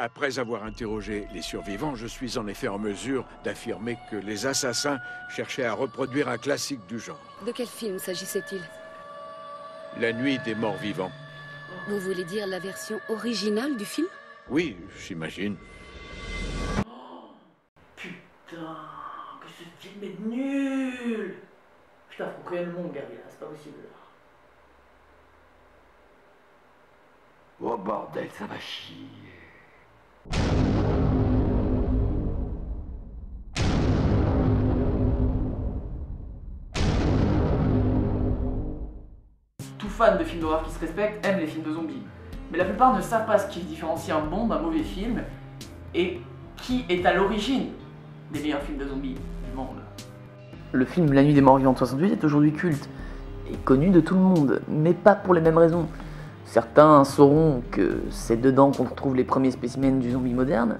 Après avoir interrogé les survivants, je suis en effet en mesure d'affirmer que les assassins cherchaient à reproduire un classique du genre. De quel film s'agissait-il? La nuit des morts vivants. Vous voulez dire la version originale du film? Oui, j'imagine. Putain, que ce film est nul. Putain, faut créer le monde, Gary, là, c'est pas possible. Oh bordel, ça va chier. Tout fan de films d'horreur qui se respectent aime les films de zombies. Mais la plupart ne savent pas ce qui différencie un bon d'un mauvais film et qui est à l'origine des meilleurs films de zombies du monde. Le film La Nuit des Morts Vivants de 68 est aujourd'hui culte et connu de tout le monde, mais pas pour les mêmes raisons. Certains sauront que c'est dedans qu'on retrouve les premiers spécimens du zombie moderne,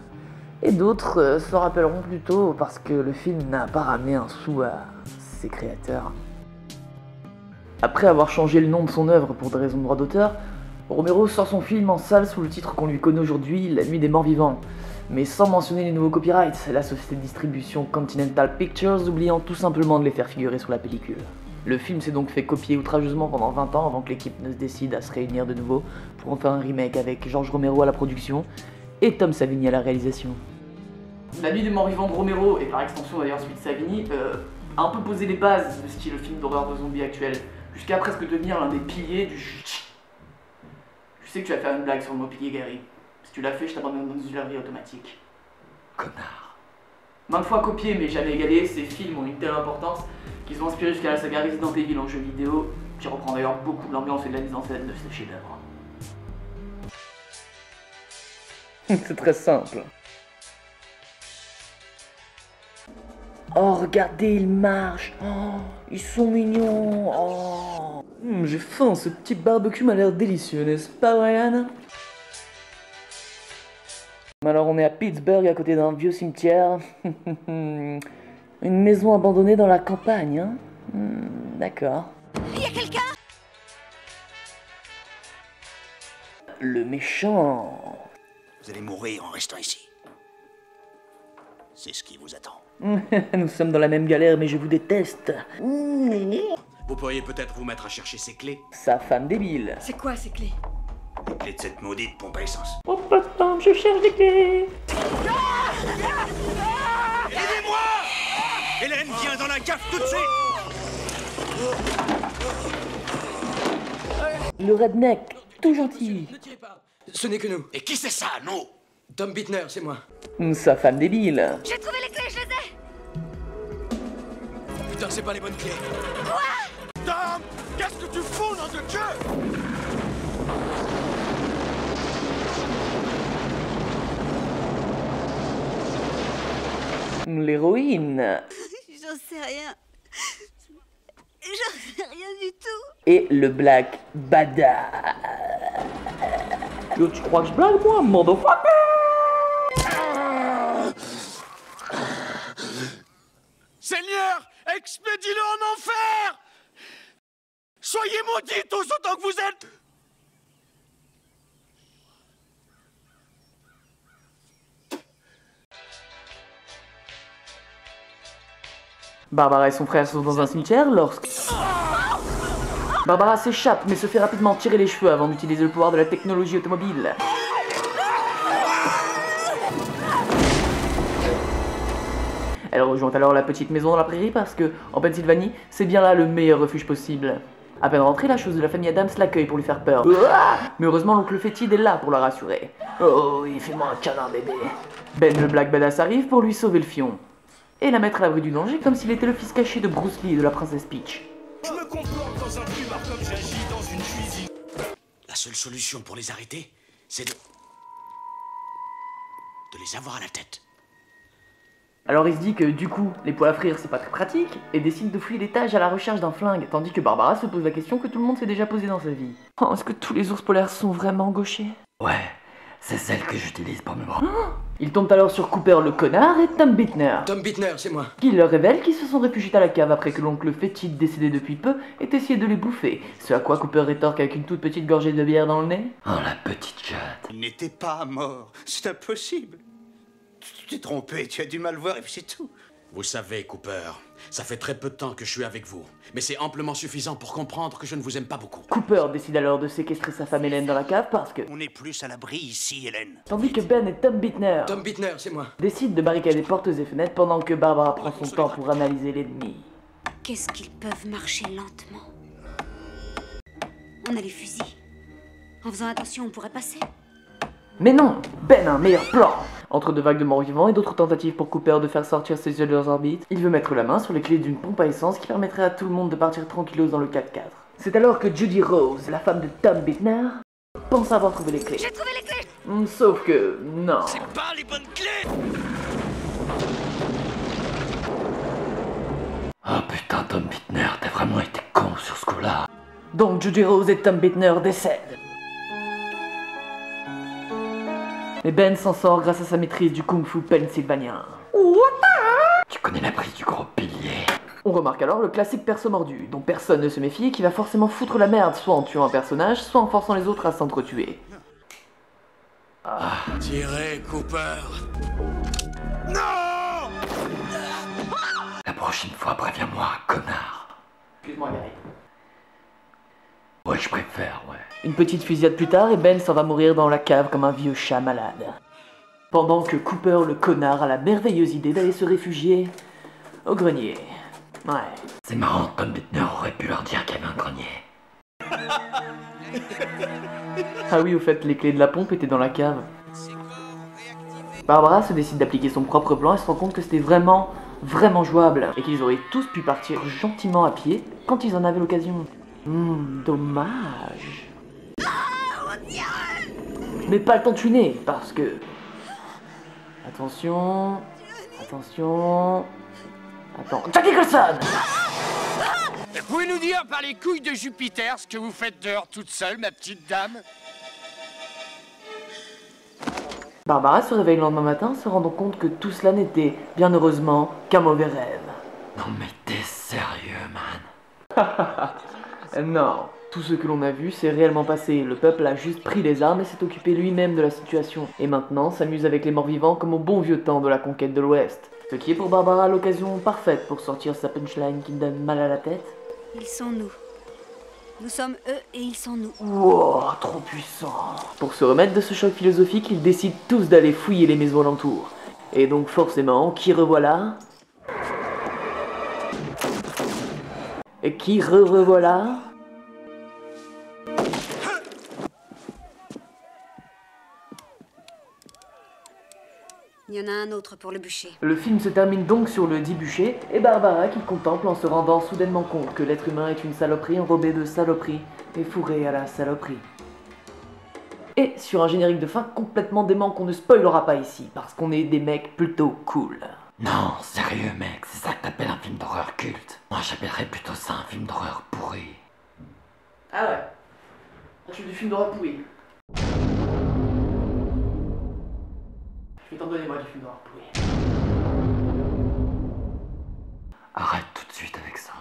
et d'autres se rappelleront plutôt parce que le film n'a pas ramené un sou à ses créateurs. Après avoir changé le nom de son œuvre pour des raisons de droit d'auteur, Romero sort son film en salle sous le titre qu'on lui connaît aujourd'hui, La Nuit des Morts Vivants, mais sans mentionner les nouveaux copyrights, la société de distribution Continental Pictures oubliant tout simplement de les faire figurer sur la pellicule. Le film s'est donc fait copier outrageusement pendant 20 ans avant que l'équipe ne se décide à se réunir de nouveau pour en faire un remake avec George Romero à la production et Tom Savini à la réalisation. La Nuit des Morts Vivants de Romero, et par extension d'ailleurs celui de Savini, a un peu posé les bases de style film d'horreur de zombies actuel, jusqu'à presque devenir l'un des piliers du Je sais que tu vas faire une blague sur le mot pilier, Gary. Si tu l'as fait, je t'abandonne dans une galerie automatique. Connard. Maintes fois copiés mais jamais égalés, ces films ont une telle importance qu'ils ont inspiré jusqu'à la saga Resident Evil en jeu vidéo, qui reprend d'ailleurs beaucoup de l'ambiance et de la mise en scène de ce chef-d'œuvre. C'est très simple. Oh, regardez, ils marchent. Oh, ils sont mignons. Oh. J'ai faim, ce petit barbecue m'a l'air délicieux, n'est-ce pas, Ryan? Alors, on est à Pittsburgh, à côté d'un vieux cimetière. Une maison abandonnée dans la campagne, hein? D'accord. Il y a quelqu'un? Le méchant. Vous allez mourir en restant ici. C'est ce qui vous attend. Nous sommes dans la même galère, mais je vous déteste. Vous pourriez peut-être vous mettre à chercher ces clés. Sa femme débile. C'est quoi ces clés? Les clés de cette maudite pompe à essence. Oh, papa, je cherche des clés. Aidez-moi! Hélène, viens dans la cave tout de suite! Le redneck, tout gentil. Ne tirez pas. Ce n'est que nous. Et qui c'est ça, nous? Tom Bittner, c'est moi. Sa femme débile. J'ai trouvé les clés, je les ai! Putain, c'est pas les bonnes clés. Tom! Qu'est-ce que tu fous, nom de Dieu? L'héroïne. J'en sais rien. J'en sais rien du tout. Et le black badass. Yo, tu crois que je blague, moi, motherfucker? Seigneur, expédie-le en enfer! Soyez maudits tous autant que vous êtes! Barbara et son frère sont dans un cimetière lorsque... Barbara s'échappe mais se fait rapidement tirer les cheveux avant d'utiliser le pouvoir de la technologie automobile. Elle rejoint alors la petite maison dans la prairie parce que, en Pennsylvanie, c'est bien là le meilleur refuge possible. À peine rentrée, la chose de la famille Adams l'accueille pour lui faire peur. Mais heureusement, l'oncle fétide est là pour la rassurer. Oh oui, fais-moi un câlin, bébé. Ben le Black Badass arrive pour lui sauver le fion. Et la mettre à l'abri du danger comme s'il était le fils caché de Bruce Lee et de la princesse Peach. Je me comporte dans un plumard comme j'agis dans une cuisine. La seule solution pour les arrêter, c'est de les avoir à la tête. Alors il se dit que du coup, les poêles à frire c'est pas très pratique, et décide de fouiller l'étage à la recherche d'un flingue, tandis que Barbara se pose la question que tout le monde s'est déjà posée dans sa vie. Oh, est-ce que tous les ours polaires sont vraiment gauchers? Ouais, C'est celle que j'utilise pour me rendre. Ils tombent alors sur Cooper le connard et Tom Bittner, Tom Bittner, c'est moi. qui leur révèlent qu'ils se sont réfugiés à la cave après que l'oncle fétide décédé depuis peu ait essayé de les bouffer. Ce à quoi Cooper rétorque avec une toute petite gorgée de bière dans le nez. Oh, la petite chatte. Il n'était pas mort. C'est impossible. Tu t'es trompé, tu as dû mal voir et puis c'est tout. Vous savez, Cooper, ça fait très peu de temps que je suis avec vous, mais c'est amplement suffisant pour comprendre que je ne vous aime pas beaucoup. Cooper décide alors de séquestrer sa femme Hélène dans la cave parce que... On est plus à l'abri ici, Hélène. Tandis que Ben et Tom Bittner Tom Bittner, c'est moi. décident de barricader portes et fenêtres pendant que Barbara prend son temps pour analyser l'ennemi. Qu'est-ce qu'ils peuvent marcher lentement? On a les fusils. En faisant attention, on pourrait passer. Mais non, Ben a un meilleur plan. Entre deux vagues de morts vivants et d'autres tentatives pour Cooper de faire sortir ses yeux de leurs orbites, il veut mettre la main sur les clés d'une pompe à essence qui permettrait à tout le monde de partir tranquillos dans le 4x4. C'est alors que Judy Rose, la femme de Tom Bittner, pense avoir trouvé les clés. J'ai trouvé les clés! Sauf que, non. Pas les bonnes clés! Oh putain, Tom Bittner, t'as vraiment été con sur ce coup-là. Donc Judy Rose et Tom Bittner décèdent. Mais Ben s'en sort grâce à sa maîtrise du kung-fu pennsylvanien. Tu connais la prise du gros pilier. On remarque alors le classique perso mordu, dont personne ne se méfie et qui va forcément foutre la merde, soit en tuant un personnage, soit en forçant les autres à s'entretuer. Tirez, Cooper. Non! La prochaine fois, préviens-moi, connard. Excuse-moi, Gary. Ouais, je préfère, ouais. Une petite fusillade plus tard et Ben s'en va mourir dans la cave comme un vieux chat malade. Pendant que Cooper le connard a la merveilleuse idée d'aller se réfugier au grenier. Ouais. C'est marrant, Tom Bittner aurait pu leur dire qu'il y avait un grenier. Ah oui, au fait, les clés de la pompe étaient dans la cave. Barbara se décide d'appliquer son propre plan et se rend compte que c'était vraiment jouable et qu'ils auraient tous pu partir gentiment à pied quand ils en avaient l'occasion. Dommage. Mais pas le temps de chouiner, parce que... Attention... Attends... Jack Nicholson! Pouvez nous dire par les couilles de Jupiter ce que vous faites dehors toute seule, ma petite dame? Barbara se réveille le lendemain matin, se rendant compte que tout cela n'était, bien heureusement, qu'un mauvais rêve. Non mais t'es sérieux, man? Non, tout ce que l'on a vu s'est réellement passé. Le peuple a juste pris les armes et s'est occupé lui-même de la situation. Et maintenant s'amuse avec les morts-vivants comme au bon vieux temps de la conquête de l'Ouest. Ce qui est pour Barbara l'occasion parfaite pour sortir sa punchline qui donne mal à la tête. Ils sont nous. Nous sommes eux et ils sont nous. Wow, trop puissant. Pour se remettre de ce choc philosophique, ils décident tous d'aller fouiller les maisons alentours. Et donc forcément, qui revoilà? Et qui revoilà? Il y en a un autre pour le bûcher. Le film se termine donc sur le dit bûcher, et Barbara qui contemple en se rendant soudainement compte que l'être humain est une saloperie enrobée de saloperie et fourrée à la saloperie. Et sur un générique de fin complètement dément qu'on ne spoilera pas ici, parce qu'on est des mecs plutôt cool. Non, sérieux mec, c'est ça que t'appelles un film d'horreur culte? Moi j'appellerais plutôt ça un film d'horreur pourri. Ah ouais. Un film du film d'horreur pourri. Je vais t'en donner moi du film d'horreur pourri. Arrête tout de suite avec ça.